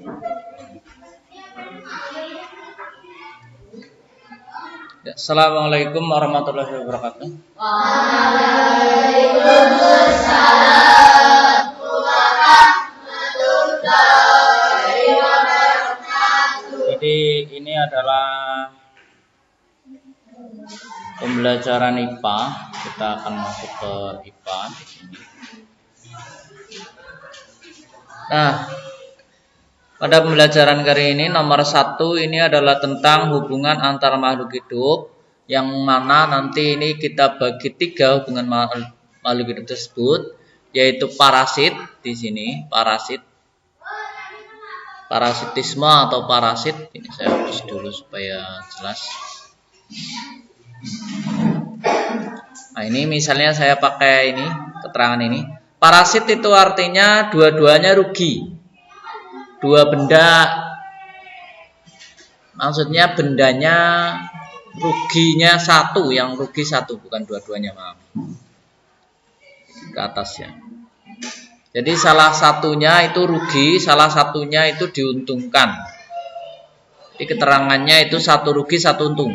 Ya, Assalamualaikum warahmatullahi wabarakatuh. Waalaikumsalam warahmatullahi wabarakatuh. Jadi ini adalah pembelajaran IPA. Kita akan masuk ke IPA di sini. Nah, pada pembelajaran kali ini nomor 1 ini adalah tentang hubungan antar makhluk hidup, yang mana nanti ini kita bagi 3 hubungan makhluk hidup tersebut, yaitu parasit di sini, parasitisme atau parasit. Ini saya hapus dulu supaya jelas. Nah, ini misalnya saya pakai ini keterangan ini. Parasit itu artinya dua-duanya rugi. Dua benda, maksudnya bendanya ruginya satu, yang rugi satu, bukan dua-duanya, maaf. Ke atas ya. Jadi salah satunya itu rugi, salah satunya itu diuntungkan. Jadi keterangannya itu satu rugi, satu untung.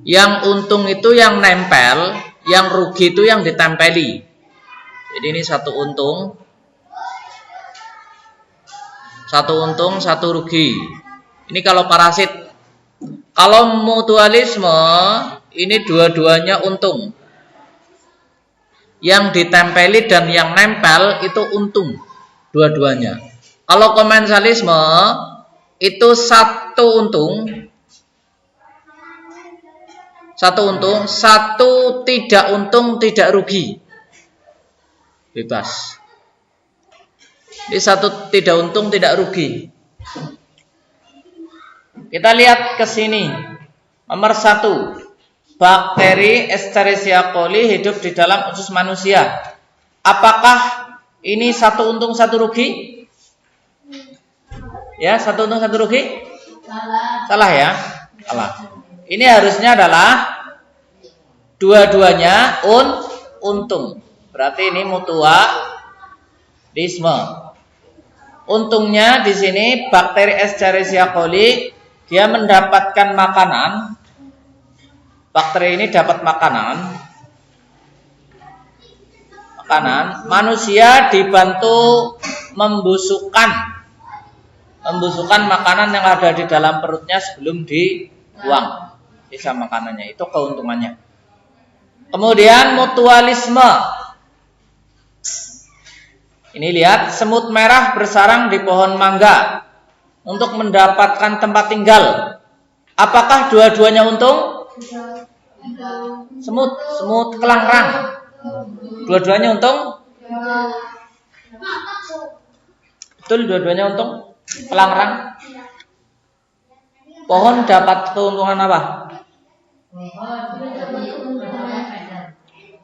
Yang untung itu yang nempel, yang rugi itu yang ditempeli. Jadi ini satu untung, satu rugi. Ini kalau parasit. Kalau mutualisme, ini dua-duanya untung. Yang ditempeli dan yang nempel itu untung, dua-duanya. Kalau komensalisme, itu satu untung, satu tidak untung, tidak rugi. Bebas. Ini satu tidak untung, tidak rugi. Kita lihat ke sini. Nomor 1. Bakteri Escherichia coli hidup di dalam usus manusia. Apakah ini satu untung, satu rugi? Ya, satu untung, satu rugi? Salah ya? Salah. Ini harusnya adalah dua-duanya untung. Berarti ini mutualisme. Untungnya di sini bakteri Escherichia coli dia mendapatkan makanan. Bakteri ini dapat makanan. Manusia dibantu membusukkan makanan yang ada di dalam perutnya sebelum dibuang. Sisa makanannya, itu keuntungannya. Kemudian mutualisme. Ini lihat, semut merah bersarang di pohon mangga untuk mendapatkan tempat tinggal. Apakah dua-duanya untung? Semut kelangrang. Dua-duanya untung? Betul, dua-duanya untung? Kelangrang. Pohon dapat keuntungan apa?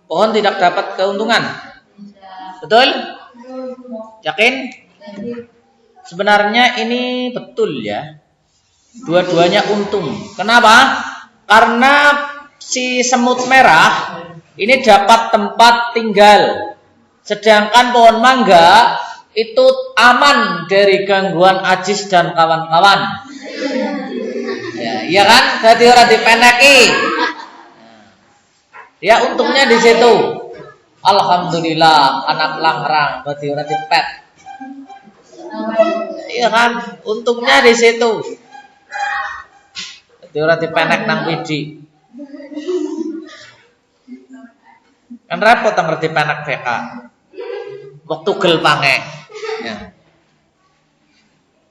Pohon tidak dapat keuntungan. Betul? Yakin? Sebenarnya ini betul ya. Dua-duanya untung. Kenapa? Karena si semut merah ini dapat tempat tinggal. Sedangkan pohon mangga itu aman dari gangguan ajis dan kawan-kawan. Ya, iya kan? Jadi ora dipeneki. Ya, untungnya di situ. Alhamdulillah, anak langrang, berarti ora dipet. Iya kan? Untungnya di situ. Jadi ora dipenek nang widi. Kan repot ngerti penek VK. Waktu gel pange. Ya.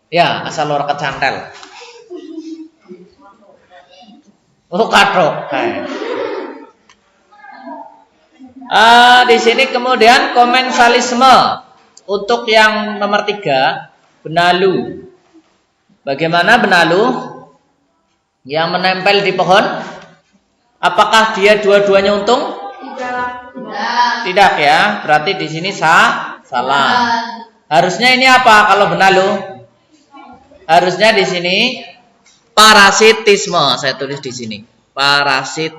Ya, asal ora kecantel. Oh, kathok. Di sini kemudian komensalisme. Untuk yang nomor 3, benalu. Bagaimana benalu yang menempel di pohon? Apakah dia dua-duanya untung? Tidak ya. Berarti di sini salah. Harusnya ini apa kalau benalu? Harusnya di sini parasitisme. Saya tulis di sini. Parasit.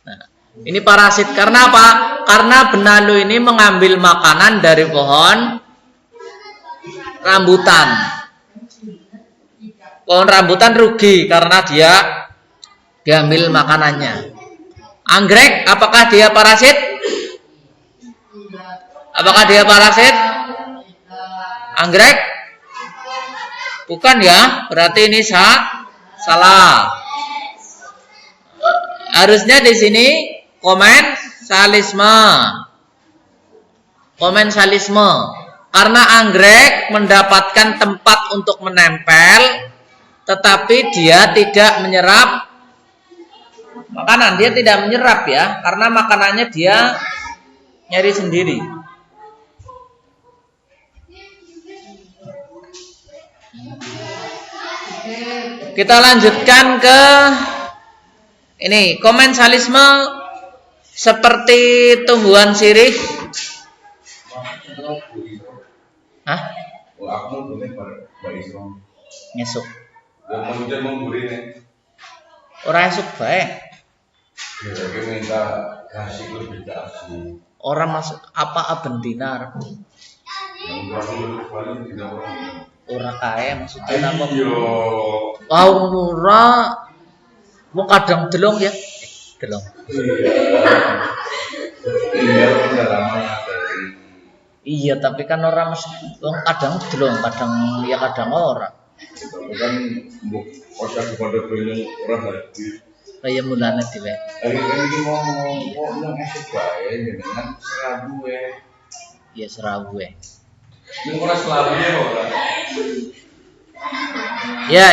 Nah, ini parasit karena apa? Karena benalu ini mengambil makanan dari pohon rambutan. Pohon rambutan rugi karena dia diambil makanannya. Anggrek, apakah dia parasit? Apakah dia parasit? Anggrek? Bukan ya, berarti ini salah. Harusnya di sini komensalisme. Komensalisme. Karena anggrek mendapatkan tempat untuk menempel, tetapi dia tidak menyerap makanan. Dia tidak menyerap ya, karena makanannya dia nyari sendiri. Kita lanjutkan ke ini, komensalisme seperti tumbuhan sirih. Hah? Ngesuk. Ora esuk bae. Orang masuk apa abendinar. Ora kae maksudnya napa? Wah, ora. Wong kadang delong ya. Delong. Iya, tapi kan orang wong kadang delong, kadang ya kadang ora. Kan mbok otak pada pengen ora hadir. Kaya mulane dhewe. Iki ngomong kok nang esuk bae jenengan serabu Ya serabu Ning ora selabu ora. Ya.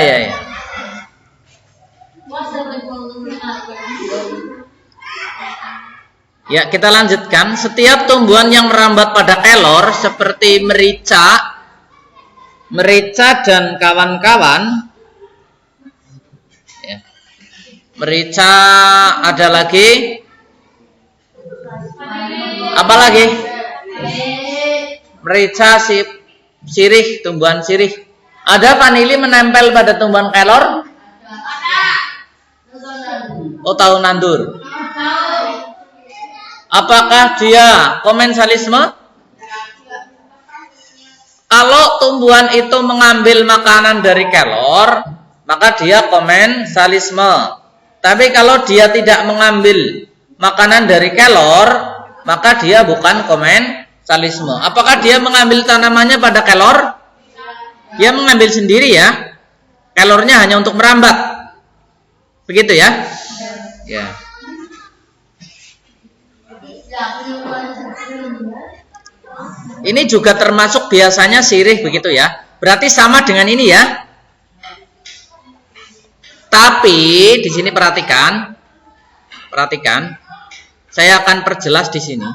Ya, kita lanjutkan. Setiap tumbuhan yang merambat pada kelor seperti merica dan kawan-kawan. Ya. Merica, ada lagi. Apa lagi? Merica, sirih, tumbuhan sirih. Ada vanili menempel pada tumbuhan kelor? Oh, tahu nandur. Apakah dia komensalisme? Kalau tumbuhan itu mengambil makanan dari kelor, maka dia komensalisme. Tapi kalau dia tidak mengambil makanan dari kelor, maka dia bukan komensalisme. Apakah dia mengambil tanamannya pada kelor? Dia mengambil sendiri ya. Kelornya hanya untuk merambat. Begitu ya? Ya. Ini juga termasuk biasanya sirih begitu ya. Berarti sama dengan ini ya. Tapi di sini perhatikan. Saya akan perjelas di sini.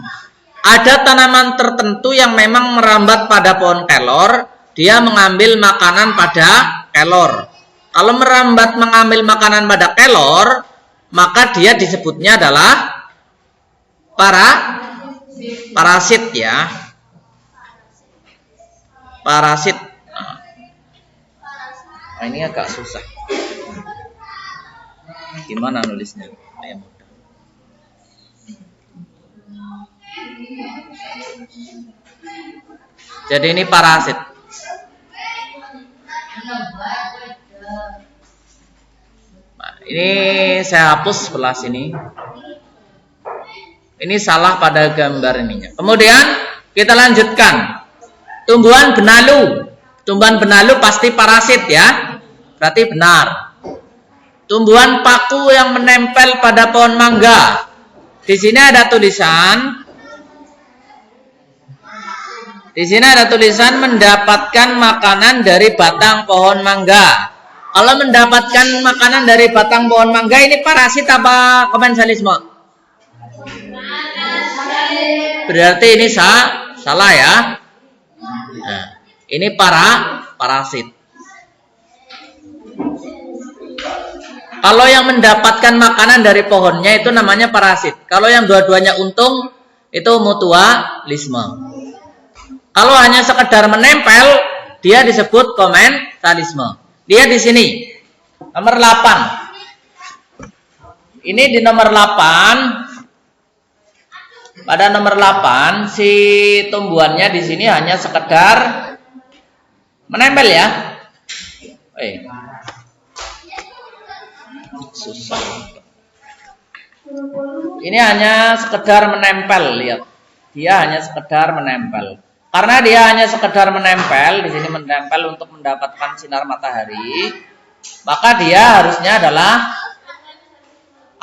Ada tanaman tertentu yang memang merambat pada pohon kelor, dia mengambil makanan pada kelor. Kalau merambat mengambil makanan pada kelor, maka dia disebutnya adalah parasit ya. Parasit. Nah, ini agak susah. Gimana nulisnya? Jadi ini parasit. Nah, ini saya hapus sebelah sini. Ini salah pada gambar ininya. Kemudian kita lanjutkan. Tumbuhan benalu. Tumbuhan benalu pasti parasit ya. Berarti benar. Tumbuhan paku yang menempel pada pohon mangga. Di sini ada tulisan. Di sini ada tulisan mendapatkan makanan dari batang pohon mangga. Kalau mendapatkan makanan dari batang pohon mangga ini parasit apa komensalisme? Berarti ini salah ya. Nah, ini parasit. Kalau yang mendapatkan makanan dari pohonnya itu namanya parasit. Kalau yang dua-duanya untung itu mutualisme. Kalau hanya sekedar menempel, dia disebut komensalisme. Dia di sini nomor 8. Ini di nomor 8. Pada nomor 8 si tumbuhannya di sini hanya sekedar Menempel ya. Susah. Ini hanya sekedar menempel, lihat. Dia hanya sekedar menempel. Karena dia hanya sekedar menempel, di sini menempel untuk mendapatkan sinar matahari, maka dia harusnya adalah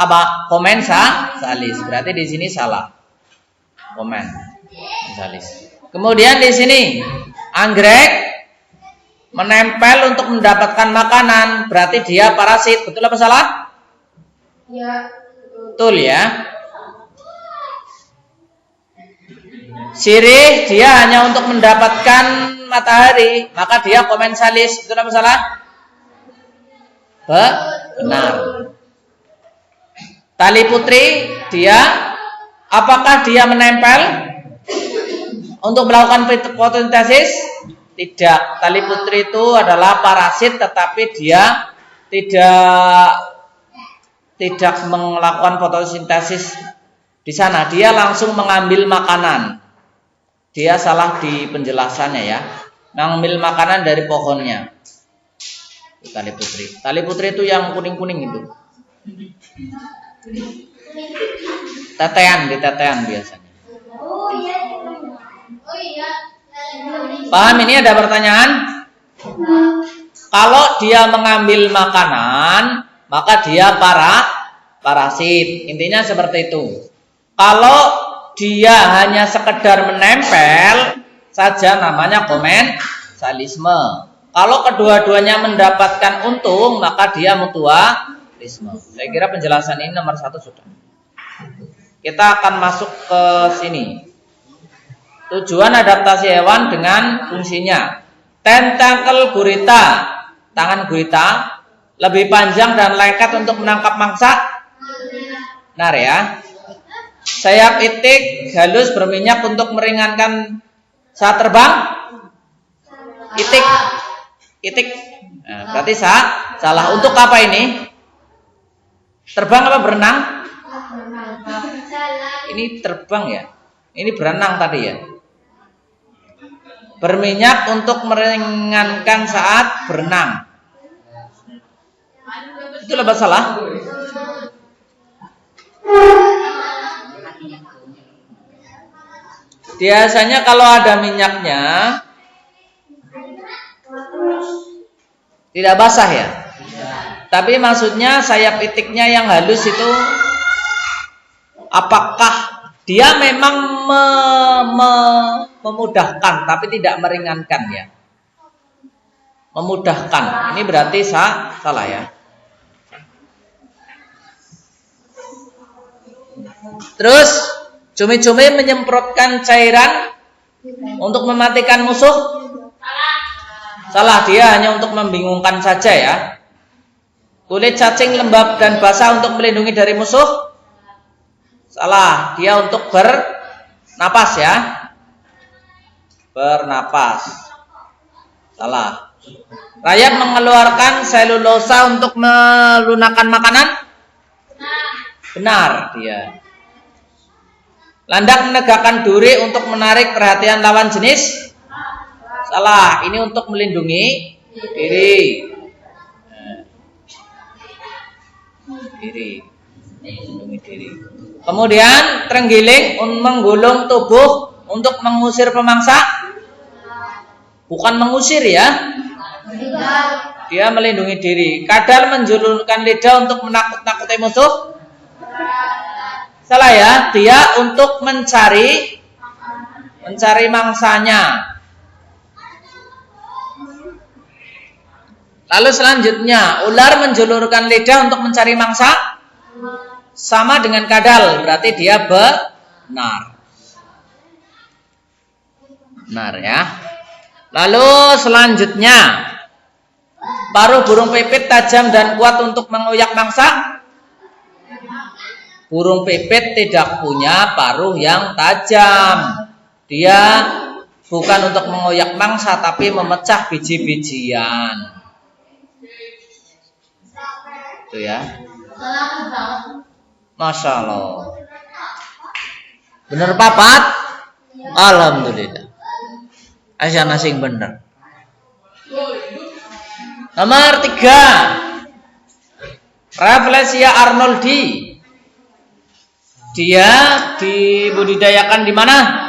apa? Komensalis. Berarti di sini salah. Komensalis. Kemudian di sini anggrek menempel untuk mendapatkan makanan, berarti dia parasit. Betul apa salah? Ya. Betul ya. Sirih dia hanya untuk mendapatkan matahari, maka dia komensalis. Betul apa salah? Benar. Tali putri dia, apakah dia menempel untuk melakukan fotosintesis? Tidak. Tali putri itu adalah parasit, tetapi dia tidak melakukan fotosintesis di sana. Dia langsung mengambil makanan. Dia salah di penjelasannya ya. Mengambil makanan dari pohonnya. Itu tali putri. Tali putri itu yang kuning-kuning itu. Tetean, di tetean biasanya. Oh iya. Paham ini ada pertanyaan? Kalau dia mengambil makanan, maka dia parasit. Intinya seperti itu. Kalau dia hanya sekedar menempel saja, namanya komensalisme. Kalau kedua-duanya mendapatkan untung, maka dia mutualisme. Saya kira penjelasan ini nomor 1 sudah. Kita akan masuk ke sini. Tujuan adaptasi hewan dengan fungsinya. Tentakel gurita, tangan gurita lebih panjang dan lengket untuk menangkap mangsa. Benar ya. Sayap itik halus berminyak untuk meringankan saat terbang. Itik. Nah, berarti salah. Untuk apa ini? Terbang apa berenang? Ini terbang ya. Ini berenang tadi ya. Berminyak untuk meringankan saat berenang. Itu lebih salah. Biasanya kalau ada minyaknya tidak basah ya. Tapi maksudnya sayap itiknya yang halus itu, apakah dia memang memudahkan tapi tidak meringankan ya. Memudahkan. Ini berarti salah ya. Terus cumi-cumi menyemprotkan cairan untuk mematikan musuh. Salah, dia hanya untuk membingungkan saja ya. Kulit cacing lembab dan basah untuk melindungi dari musuh. Salah, dia untuk bernapas ya. Bernapas. Salah. Rayap mengeluarkan selulosa untuk melunakkan makanan. Benar dia. Landak menegakkan duri untuk menarik perhatian lawan jenis. Salah, ini untuk melindungi diri. Melindungi diri. Kemudian terenggiling menggulung tubuh untuk mengusir pemangsa. Bukan mengusir ya. Dia melindungi diri. Kadal menjulurkan lidah untuk menakut-nakuti musuh. Salah ya, dia untuk mencari mangsanya. Lalu selanjutnya, ular menjulurkan lidah untuk mencari mangsa. Sama dengan kadal, berarti dia benar. Benar ya. Lalu selanjutnya, paruh burung pipit tajam dan kuat untuk mengoyak mangsa. Burung pipit tidak punya paruh yang tajam. Dia bukan untuk mengoyak mangsa, tapi memecah biji-bijian. Itu ya. Masya Allah. Bener papat? Alhamdulillah. Asyana sing bener. Nomor 3, Rafflesia arnoldi. Dia dibudidayakan di mana?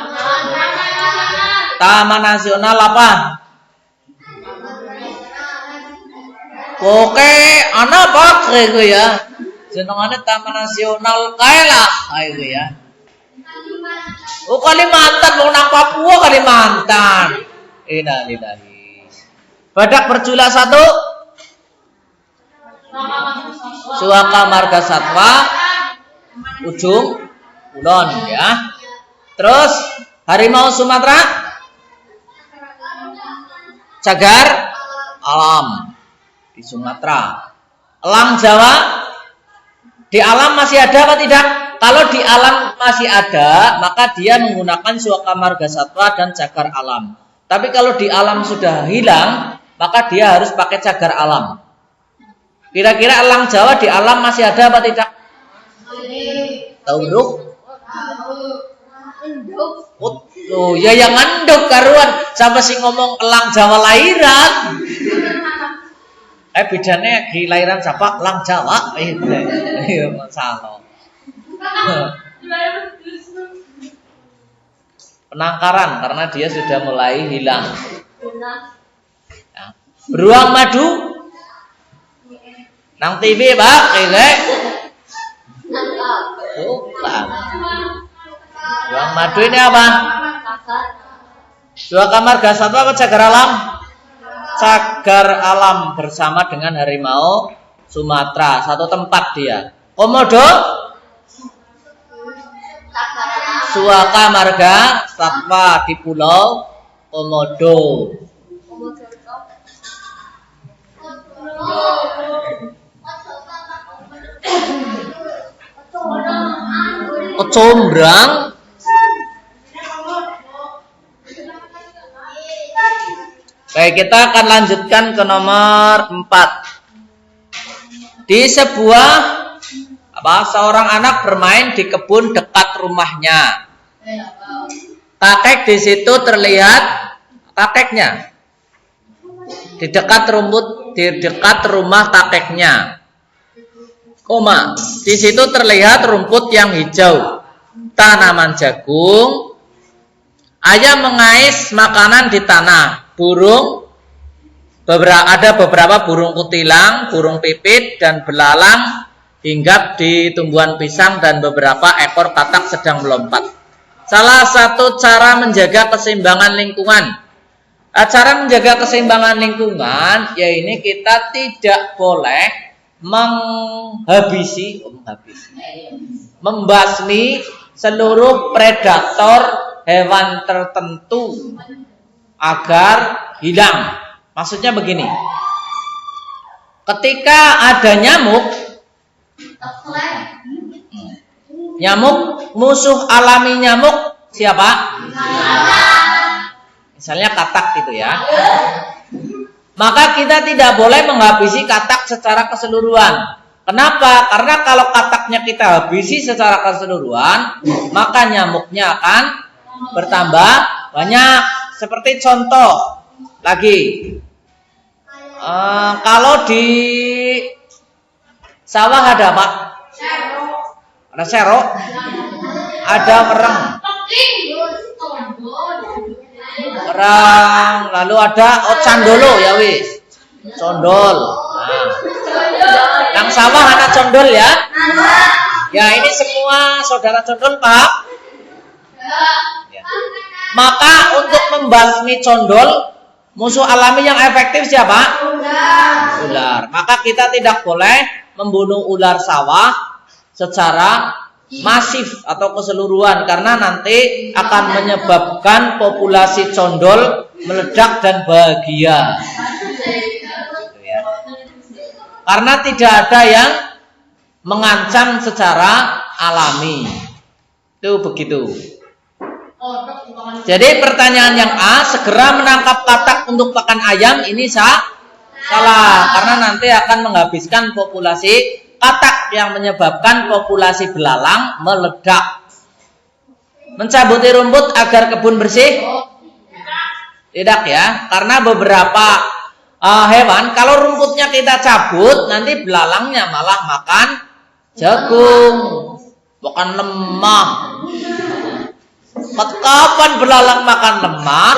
Taman Nasional apa? Oke, anak apa itu ya? Jenengannya Taman Nasional kae lah itu ya. Oh Kalimantan, mau nang Papua Kalimantan. Innalillahi. Badak berjula 1. Suaka marga satwa ujung kulon ya. Terus harimau Sumatera cagar alam di Sumatera. Elang Jawa di alam masih ada apa tidak? Kalau di alam masih ada, maka dia menggunakan suaka marga satwa dan cagar alam. Tapi kalau di alam sudah hilang, maka dia harus pakai cagar alam. Kira-kira elang Jawa di alam masih ada apa tidak? Tahu nduk? Oh, ya yang nduk karuan. Sampai sih ngomong elang Jawa lahiran. Bedanya di lahiran siapa? Elang Jawa. Iya, masalah. Penangkaran karena dia sudah mulai hilang. Ya. Beruang madu nang TV Pak, bukan. Beruang madu ini apa? Suaka marga satwa atau cagar alam? Cagar alam bersama dengan harimau Sumatera, satu tempat dia. Komodo suaka marga satwa di Pulau Komodo. Kecombrang baik, kita akan lanjutkan ke nomor 4. Di sebuah seorang anak bermain di kebun dekat rumahnya. Kakek di situ terlihat kakeknya di dekat rumah kakeknya. Di situ terlihat rumput yang hijau, tanaman jagung. Ayam mengais makanan di tanah. Ada beberapa burung kutilang, burung pipit, dan belalang hinggap di tumbuhan pisang dan beberapa ekor katak sedang melompat. Salah satu cara menjaga keseimbangan lingkungan. Cara menjaga keseimbangan lingkungan, yaitu kita tidak boleh membasmi seluruh predator hewan tertentu agar hilang. Maksudnya begini. Ketika ada nyamuk, musuh alami nyamuk siapa? Misalnya katak gitu ya. Maka kita tidak boleh menghabisi katak secara keseluruhan. Kenapa? Karena kalau kataknya kita habisi secara keseluruhan, maka nyamuknya akan bertambah banyak. Seperti contoh lagi, kalau di sawah ada apa? Ada serok, ada mereng, lalu ada candolo ya wis, condol. Yang sawah anak condol ya. Ya ini semua saudara condol Pak. Ya. Maka untuk membasmi condol, musuh alami yang efektif siapa? Ular. Maka kita tidak boleh membunuh ular sawah secara masif atau keseluruhan, karena nanti akan menyebabkan populasi condol meledak dan bahagia. Karena tidak ada yang mengancam secara alami. Itu begitu. Jadi pertanyaan yang A, segera menangkap katak untuk pakan ayam, ini salah. Karena nanti akan menghabiskan populasi katak yang menyebabkan populasi belalang meledak. Mencabuti rumput agar kebun bersih? Tidak ya, karena beberapa hewan, kalau rumputnya kita cabut, nanti belalangnya malah makan jagung, bukan lemah. Kapan belalang makan lemah?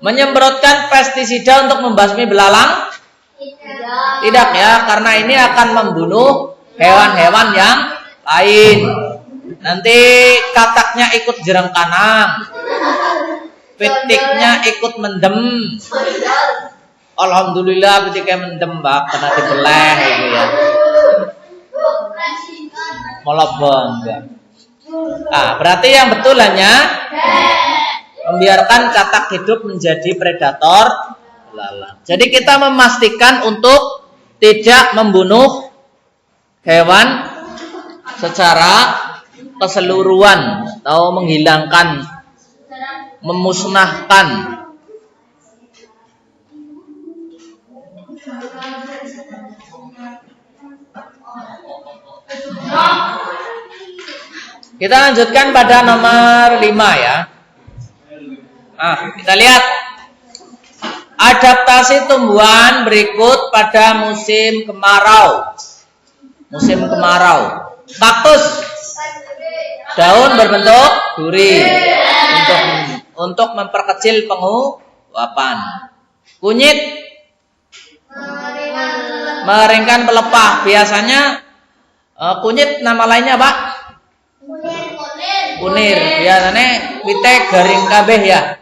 Menyemprotkan pestisida untuk membasmi belalang? Tidak ya, karena ini akan membunuh hewan-hewan yang lain. Nanti kataknya ikut jerengkanang, pitiknya ikut mendem. Alhamdulillah pitiknya mendem, Mbak, kena dibeleh gitu ya. Malah bangga. Berarti yang betul hanya membiarkan katak hidup menjadi predator belalang. Jadi kita memastikan untuk tidak membunuh hewan secara keseluruhan atau menghilangkan, memusnahkan. Kita lanjutkan pada nomor 5 ya. Kita lihat adaptasi tumbuhan berikut pada musim kemarau. Musim kemarau. Kaktus, daun berbentuk duri untuk memperkecil penguapan. Kunyit, mengeringkan pelepah. Biasanya kunyit nama lainnya Pak? Kunir. Biasanya wite garing kabeh ya.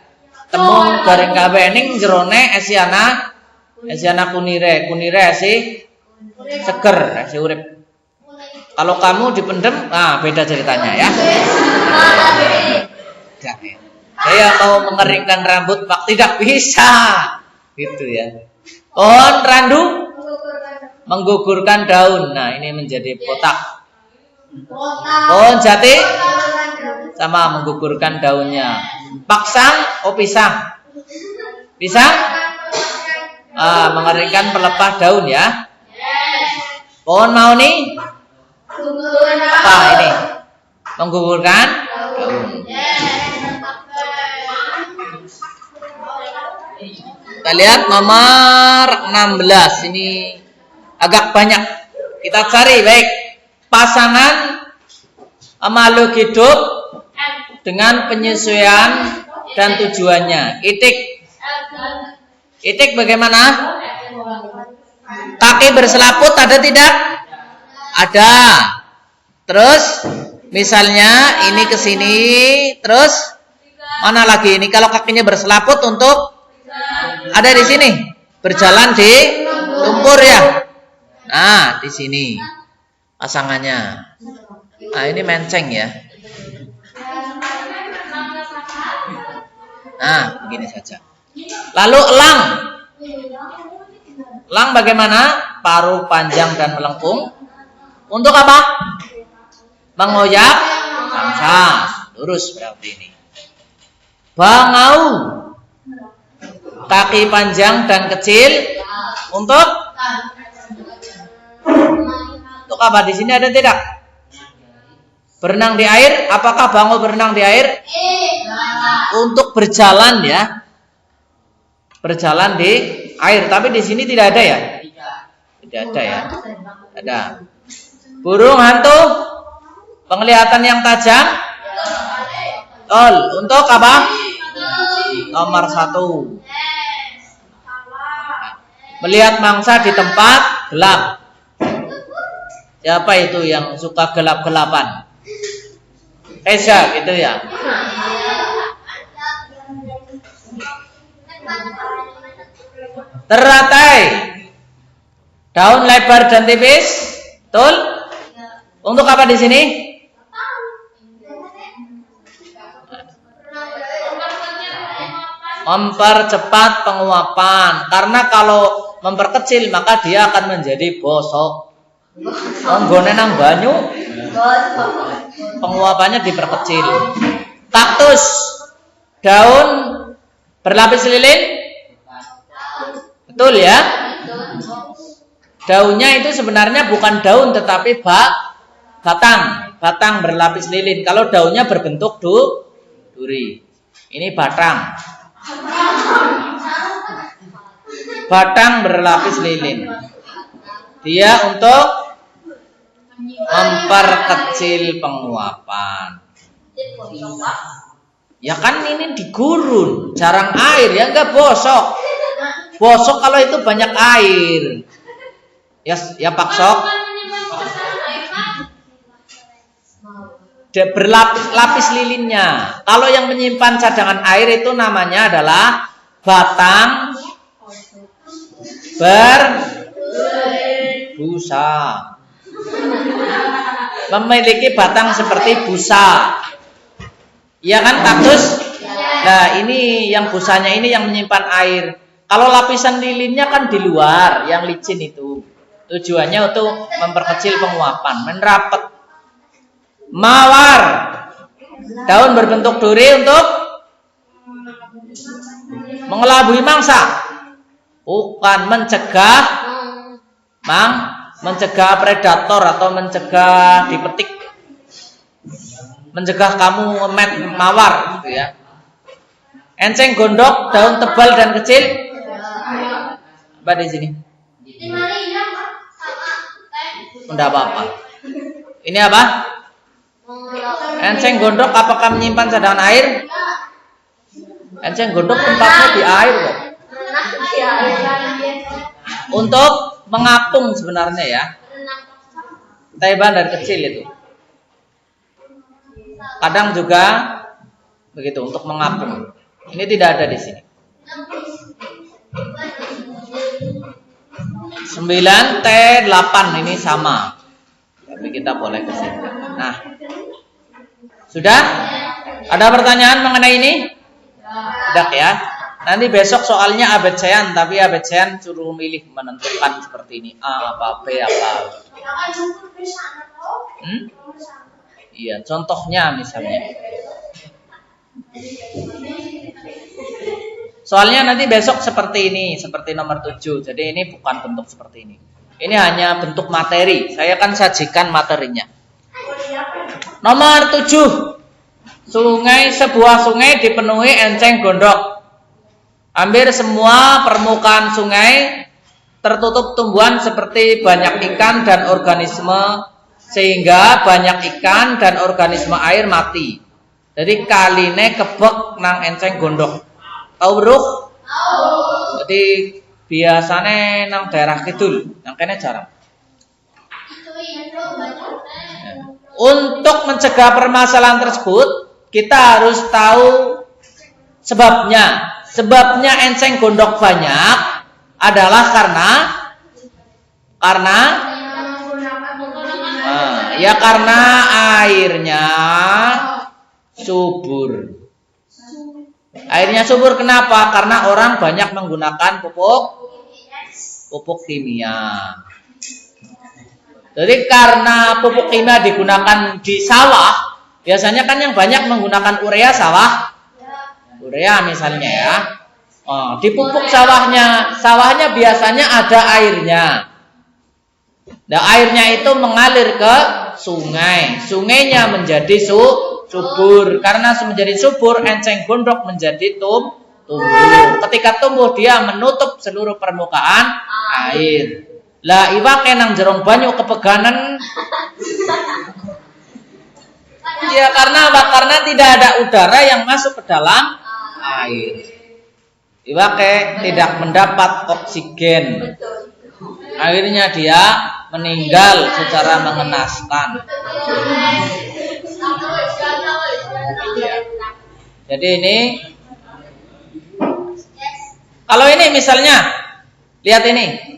Temung garing kabeh ning jerone Asiana kunire. Kunire si seger, si urip. Kalau kamu dipendem, beda ceritanya ya. Saya mau mengeringkan rambut, Pak, tidak bisa. Gitu ya. Pohon randu menggugurkan daun. Nah, ini menjadi botak. Pohon jati sama menggugurkan daunnya. Paksang, pisang. Pisang mengeringkan pelepah daun ya. Pohon mauni apa ini? Menggugurkan daun. Kita lihat nomor 16. Ini agak banyak. Kita cari baik pasangan makhluk hidup dengan penyesuaian dan tujuannya. Itik bagaimana? Kaki berselaput ada tidak? Ada. Terus misalnya ini ke sini, terus mana lagi ini kalau kakinya berselaput untuk ada di sini, berjalan di lumpur ya. Nah, di sini pasangannya. Nah, ini menceng ya. Nah, begini saja. Lalu elang. Elang bagaimana? Paruh panjang dan melengkung. Untuk apa? Mengoyak mangsa. Lurus berarti ini. Bangau. Kaki panjang dan kecil. Untuk apa? Di sini ada tidak? Berenang di air. Apakah bangau berenang di air? Untuk berjalan ya. Berjalan di air. Tapi di sini tidak ada ya? Tidak ada ya. Ada. Burung hantu, penglihatan yang tajam. Untuk apa? Nomor 1. Melihat mangsa di tempat gelap. Siapa itu yang suka gelap-gelapan? Esa gitu ya. Teratai. Daun lebar dan tipis. Betul? Untuk apa di sini? Mempercepat penguapan. Karena kalau memperkecil maka dia akan menjadi bosok. Nggone nang banyu, penguapannya diperkecil. Kaktus, daun berlapis lilin. Betul ya? Daunnya itu sebenarnya bukan daun tetapi batang berlapis lilin. Kalau daunnya berbentuk duri. Ini batang. Batang berlapis lilin. Dia untuk memperkecil penguapan. Ya kan ini digurun, jarang air, ya enggak bosok. Bosok kalau itu banyak air. Ya Pak Sok. Dia berlapis lilinnya. Kalau yang menyimpan cadangan air itu namanya adalah batang berbusa. Memiliki batang seperti busa. Iya kan kaktus? Nah ini yang busanya ini yang menyimpan air. Kalau lapisan lilinnya kan di luar, yang licin itu. Tujuannya untuk memperkecil penguapan, menrapat. Mawar, daun berbentuk duri untuk mengelabui mangsa. Bukan mencegah predator atau mencegah dipetik. Mencegah kamu ngemet mawar gitu ya. Enceng gondok, daun tebal dan kecil. Apa di sini? Enggak apa-apa. Ini apa? Enceng gondok apakah menyimpan cadangan air? Enceng gondok tempatnya di air kok. Untuk mengapung sebenarnya ya. Taiban dan kecil itu. Kadang juga begitu untuk mengapung. Ini tidak ada di sini. 9 T8 ini sama. Tapi kita boleh ke sini. Nah. Sudah? Ada pertanyaan mengenai ini? Tidak ya. Nanti besok soalnya abecean, tapi abecean suruh milih menentukan seperti ini. A apa, B apa. Iya, contohnya misalnya. Soalnya nanti besok seperti ini, seperti nomor 7. Jadi ini bukan bentuk seperti ini. Ini hanya bentuk materi. Saya akan sajikan materinya. Nomor 7. Sebuah sungai dipenuhi enceng gondok. Hampir semua permukaan sungai tertutup tumbuhan seperti banyak ikan dan organisme, sehingga banyak ikan dan organisme air mati. Jadi kaline kebek nang enceng gondok. Tahu bro? Jadi biasanya nang daerah kidul, yang kene jarang. Untuk mencegah permasalahan tersebut, kita harus tahu sebabnya. Sebabnya enceng gondok banyak adalah karena karena airnya subur. Airnya subur kenapa? Karena orang banyak menggunakan pupuk kimia. Jadi karena pupuk kimia digunakan di sawah, biasanya kan yang banyak menggunakan urea urea misalnya ya. Di pupuk sawahnya biasanya ada airnya. Nah, airnya itu mengalir ke sungai. Sungainya menjadi subur. Karena menjadi subur, enceng gondok menjadi tumbuh. Ketika tumbuh, dia menutup seluruh permukaan air. Lah iwake nang jerong banyu kepeganan. Ya karena apa? Karena tidak ada udara yang masuk ke dalam air. Iwake tidak mendapat oksigen. Akhirnya dia meninggal secara mengenaskan. Jadi ini, kalau ini misalnya, lihat ini,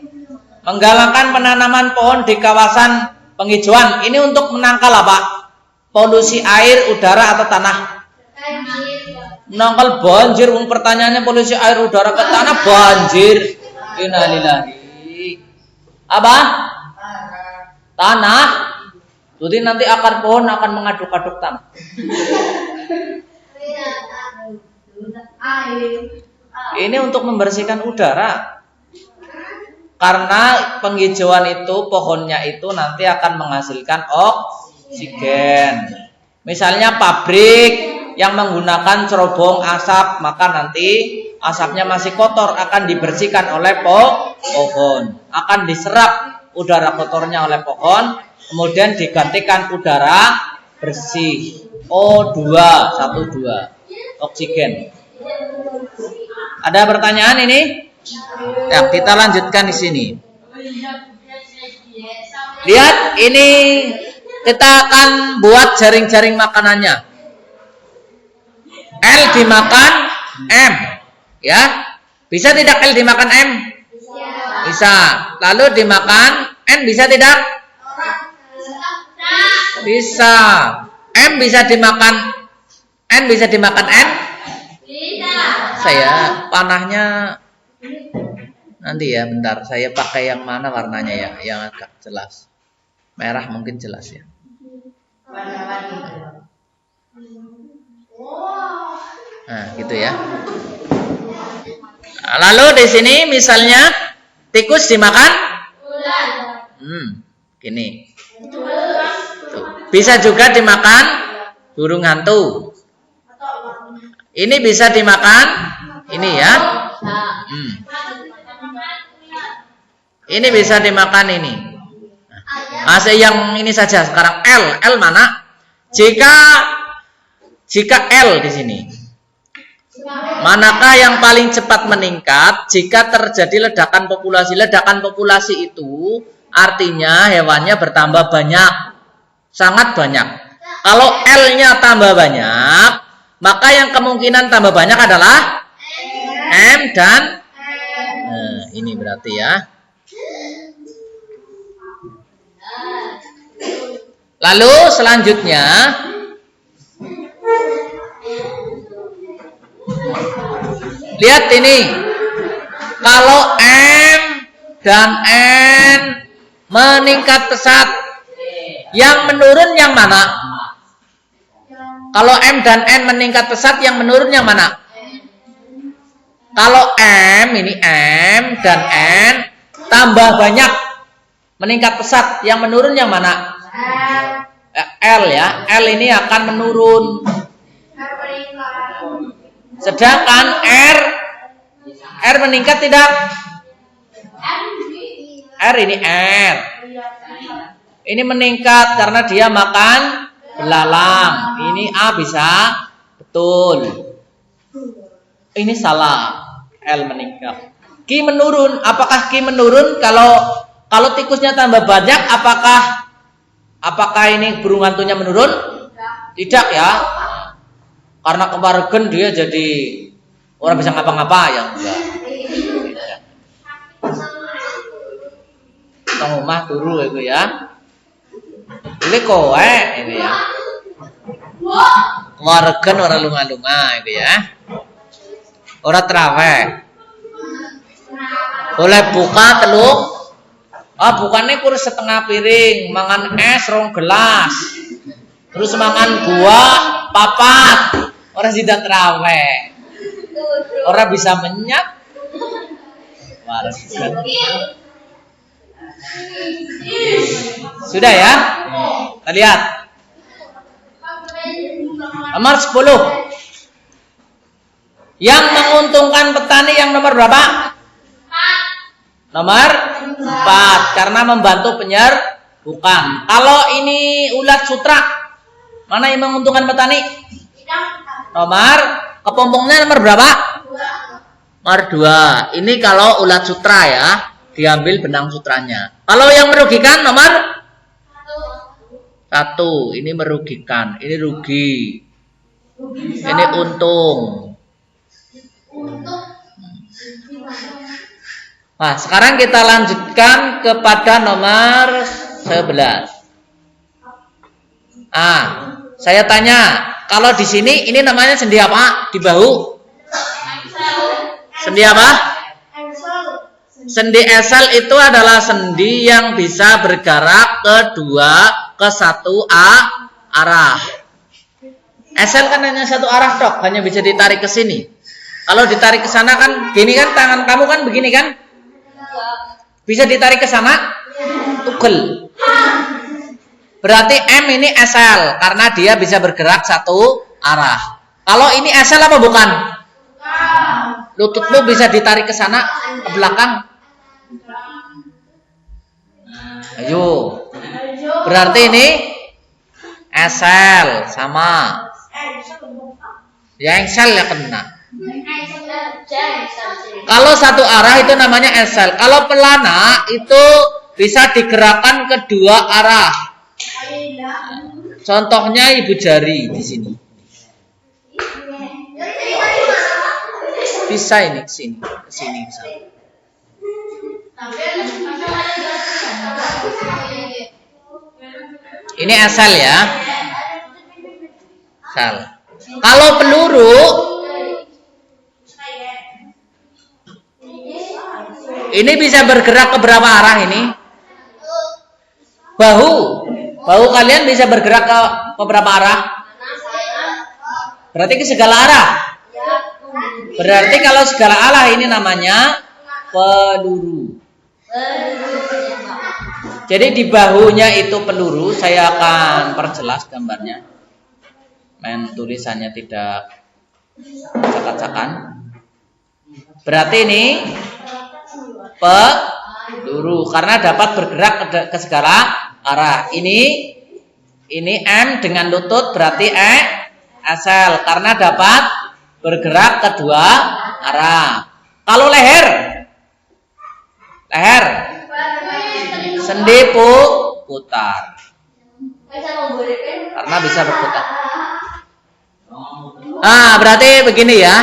menggalakkan penanaman pohon di kawasan penghijauan. Ini untuk menangkal apa? Polusi air, udara atau tanah. Menangkal banjir. Pertanyaannya polusi air, udara ke tanah, banjir. Innalillahi. Apa? Tanah. Jadi nanti akar pohon akan mengaduk-aduk tanah. Ini untuk membersihkan udara. Karena penghijauan itu, pohonnya itu nanti akan menghasilkan oksigen. Misalnya pabrik yang menggunakan cerobong asap, maka nanti asapnya masih kotor, akan dibersihkan oleh pohon, akan diserap udara kotornya oleh pohon, kemudian digantikan udara bersih O2 oksigen. Ada pertanyaan ini? Ya, kita lanjutkan di sini. Lihat, ini kita akan buat jaring-jaring makanannya. L dimakan M, ya. Bisa tidak L dimakan M? Bisa. Lalu dimakan N bisa tidak? Bisa. M bisa dimakan N bisa dimakan N? Saya panahnya nanti ya, bentar. Saya pakai yang mana warnanya ya, yang agak jelas. Merah mungkin jelas ya. Nah, gitu ya. Nah, lalu di sini misalnya tikus dimakan? Gini. Tuh. Bisa juga dimakan burung hantu. Ini bisa dimakan ini ya. Ini bisa dimakan ini. Masih yang ini saja sekarang L mana? Jika L di sini. Manakah yang paling cepat meningkat jika terjadi ledakan populasi? Ledakan populasi itu artinya hewannya bertambah banyak, sangat banyak. Kalau L-nya tambah banyak, maka yang kemungkinan tambah banyak adalah M dan ini berarti ya. Lalu selanjutnya lihat ini. Kalau M dan N meningkat pesat, yang menurun yang mana? Kalau M dan N meningkat pesat, yang menurun yang mana? Kalau M ini M dan N tambah banyak meningkat pesat, yang menurun yang mana? L ya. L ini akan menurun. Sedangkan R meningkat tidak? R ini R. Ini meningkat karena dia makan belalang. Ini A bisa betul. Ini salah. L meningkat. Q menurun. Apakah Q menurun kalau tikusnya tambah banyak? Apakah ini burung hantunya menurun? Tidak ya. Karena kemarin dia jadi orang bisa ngapa-ngapa ya enggak. Tong omah turu itu ya. Ini kowe ini ya. Kemarin orang lunga-lunga itu ya. Orang terawih. Boleh buka teluk. Bukannya kurus setengah piring, mangan es rong gelas. Terus mangan buah papat. Orang tidak terawih. Orang bisa menyap. Sudah ya? Kita lihat. Nomor 10. Yang menguntungkan petani yang nomor berapa? Nomor 4. Karena membantu bukan. Kalau ini ulat sutra, mana yang menguntungkan petani? Nomor kepompongnya nomor berapa? Nomor 2. Ini kalau ulat sutra ya, diambil benang sutranya. Kalau yang merugikan nomor 1. Ini merugikan, ini rugi. Ini untung. Nah, sekarang kita lanjutkan kepada nomor 11. Saya tanya, kalau di sini ini namanya sendi apa? Di bahu? Sendi apa? Sendi esel itu adalah sendi yang bisa bergerak ke satu arah. Esel kan hanya satu arah tok, hanya bisa ditarik ke sini. Kalau ditarik ke sana kan gini kan, tangan kamu kan begini kan? Bisa ditarik ke sana? Tugel. Berarti M ini esel karena dia bisa bergerak satu arah. Kalau ini SL apa bukan? Lututmu bisa ditarik ke sana, ke belakang. Ayo. Berarti ini SL sama. Yang SL ya kena. Kalau satu arah itu namanya SL. Kalau pelana itu bisa digerakkan kedua arah. Contohnya ibu jari di sini. Bisa ini ke sini bisa. Ini SL ya. SL. Kalau peluru ini bisa bergerak ke berapa arah ini? Bahu kalian bisa bergerak ke berapa arah? Berarti ke segala arah. Berarti kalau segala arah ini namanya peluru. Jadi di bahunya itu peluru. Saya akan perjelas gambarnya. Tulisannya tidak acak-acakan. Berarti ini peluru karena dapat bergerak ke segala arah. Ini M dengan lutut berarti SL karena dapat bergerak kedua arah. Kalau leher sendi putar karena bisa berputar. Berarti begini ya.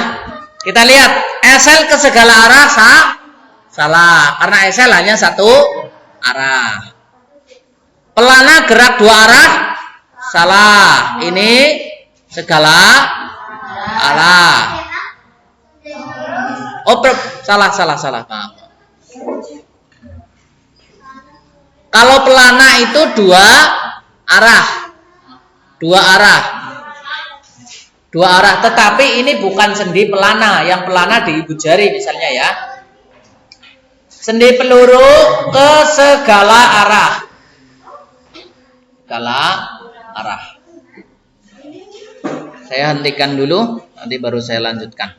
Kita lihat SL ke segala arah salah karena SL hanya satu arah. Pelana gerak dua arah salah. Ini segala arah. Salah. Maaf. Kalau pelana itu dua arah. Tetapi ini bukan sendi pelana. Yang pelana di ibu jari misalnya ya. Sendi peluru ke segala arah. Saya hentikan dulu, nanti baru saya lanjutkan.